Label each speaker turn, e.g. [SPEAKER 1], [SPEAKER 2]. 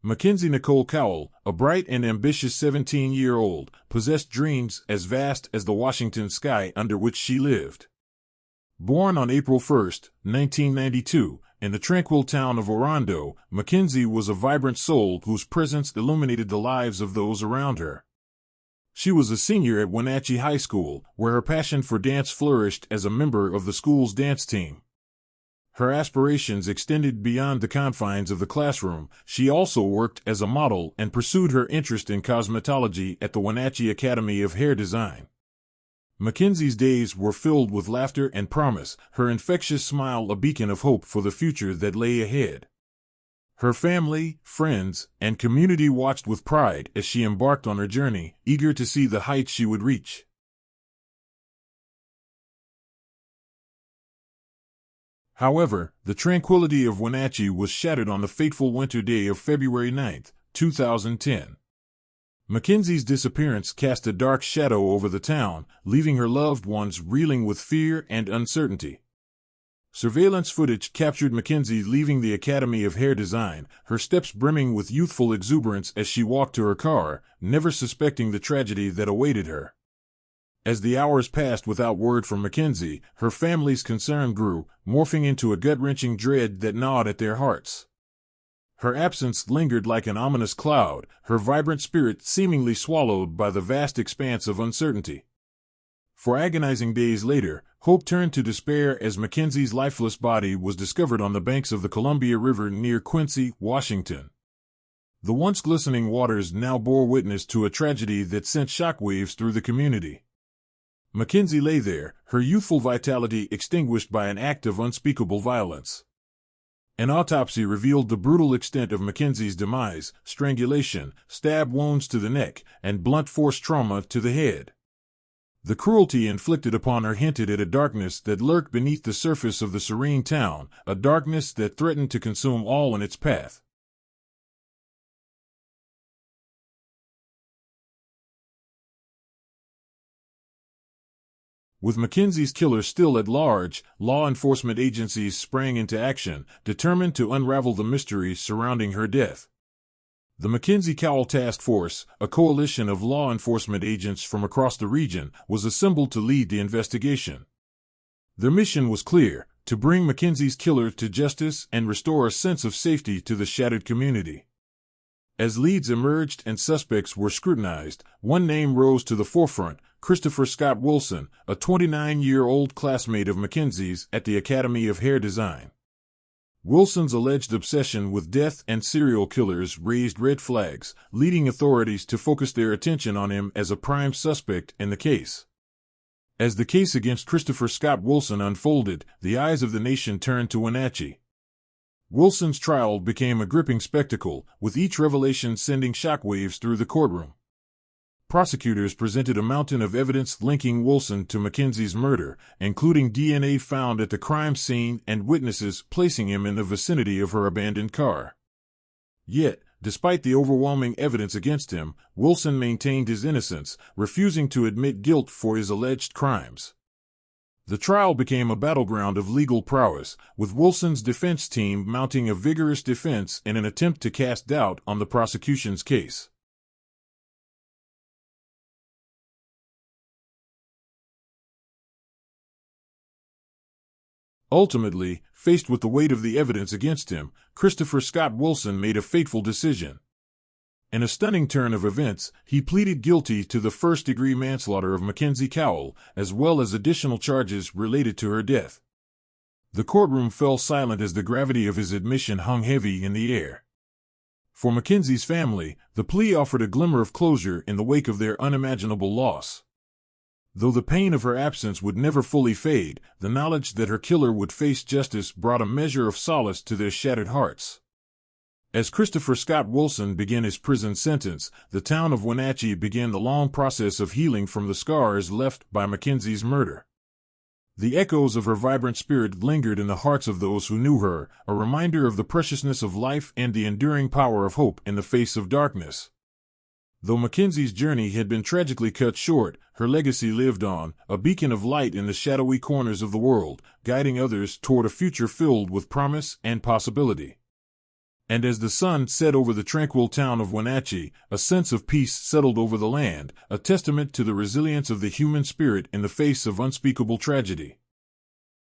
[SPEAKER 1] MacKenzie Nicole Cowell, a bright and ambitious 17-year-old, possessed dreams as vast as the Washington sky under which she lived. Born on April 1, 1992, in the tranquil town of Orondo, MacKenzie was a vibrant soul whose presence illuminated the lives of those around her. She was a senior at Wenatchee High School, where her passion for dance flourished as a member of the school's dance team. Her aspirations extended beyond the confines of the classroom. She also worked as a model and pursued her interest in cosmetology at the Wenatchee Academy of Hair Design. MacKenzie's days were filled with laughter and promise, her infectious smile a beacon of hope for the future that lay ahead. Her family, friends, and community watched with pride as she embarked on her journey, eager to see the heights she would reach. However, the tranquility of Wenatchee was shattered on the fateful winter day of February 9, 2010. MacKenzie's disappearance cast a dark shadow over the town, leaving her loved ones reeling with fear and uncertainty. Surveillance footage captured MacKenzie leaving the Academy of Hair Design, her steps brimming with youthful exuberance as she walked to her car, never suspecting the tragedy that awaited her. As the hours passed without word from MacKenzie, her family's concern grew, morphing into a gut-wrenching dread that gnawed at their hearts. Her absence lingered like an ominous cloud, her vibrant spirit seemingly swallowed by the vast expanse of uncertainty. For agonizing days later, hope turned to despair as MacKenzie's lifeless body was discovered on the banks of the Columbia River near Quincy, Washington. The once glistening waters now bore witness to a tragedy that sent shockwaves through the community. MacKenzie lay there, her youthful vitality extinguished by an act of unspeakable violence. An autopsy revealed the brutal extent of MacKenzie's demise: strangulation, stab wounds to the neck, and blunt force trauma to the head. The cruelty inflicted upon her hinted at a darkness that lurked beneath the surface of the serene town, a darkness that threatened to consume all in its path. With MacKenzie's killer still at large, law enforcement agencies sprang into action, determined to unravel the mystery surrounding her death. The MacKenzie Cowell Task Force, a coalition of law enforcement agents from across the region, was assembled to lead the investigation. Their mission was clear: to bring MacKenzie's killer to justice and restore a sense of safety to the shattered community. As leads emerged and suspects were scrutinized, one name rose to the forefront: Christopher Scott Wilson, a 29-year-old classmate of MacKenzie's at the Academy of Hair Design. Wilson's alleged obsession with death and serial killers raised red flags, leading authorities to focus their attention on him as a prime suspect in the case. As the case against Christopher Scott Wilson unfolded, the eyes of the nation turned to Wenatchee. Wilson's trial became a gripping spectacle, with each revelation sending shockwaves through the courtroom. Prosecutors presented a mountain of evidence linking Wilson to MacKenzie's murder, including DNA found at the crime scene and witnesses placing him in the vicinity of her abandoned car. Yet, despite the overwhelming evidence against him, Wilson maintained his innocence, refusing to admit guilt for his alleged crimes. The trial became a battleground of legal prowess, with Wilson's defense team mounting a vigorous defense in an attempt to cast doubt on the prosecution's case. Ultimately, faced with the weight of the evidence against him, Christopher Scott Wilson made a fateful decision. In a stunning turn of events, he pleaded guilty to the first-degree manslaughter of MacKenzie Cowell, as well as additional charges related to her death. The courtroom fell silent as the gravity of his admission hung heavy in the air. For MacKenzie's family, the plea offered a glimmer of closure in the wake of their unimaginable loss. Though the pain of her absence would never fully fade, the knowledge that her killer would face justice brought a measure of solace to their shattered hearts. As Christopher Scott Wilson began his prison sentence, the town of Wenatchee began the long process of healing from the scars left by MacKenzie's murder. The echoes of her vibrant spirit lingered in the hearts of those who knew her, a reminder of the preciousness of life and the enduring power of hope in the face of darkness. Though MacKenzie's journey had been tragically cut short, her legacy lived on, a beacon of light in the shadowy corners of the world, guiding others toward a future filled with promise and possibility. And as the sun set over the tranquil town of Wenatchee, a sense of peace settled over the land, a testament to the resilience of the human spirit in the face of unspeakable tragedy.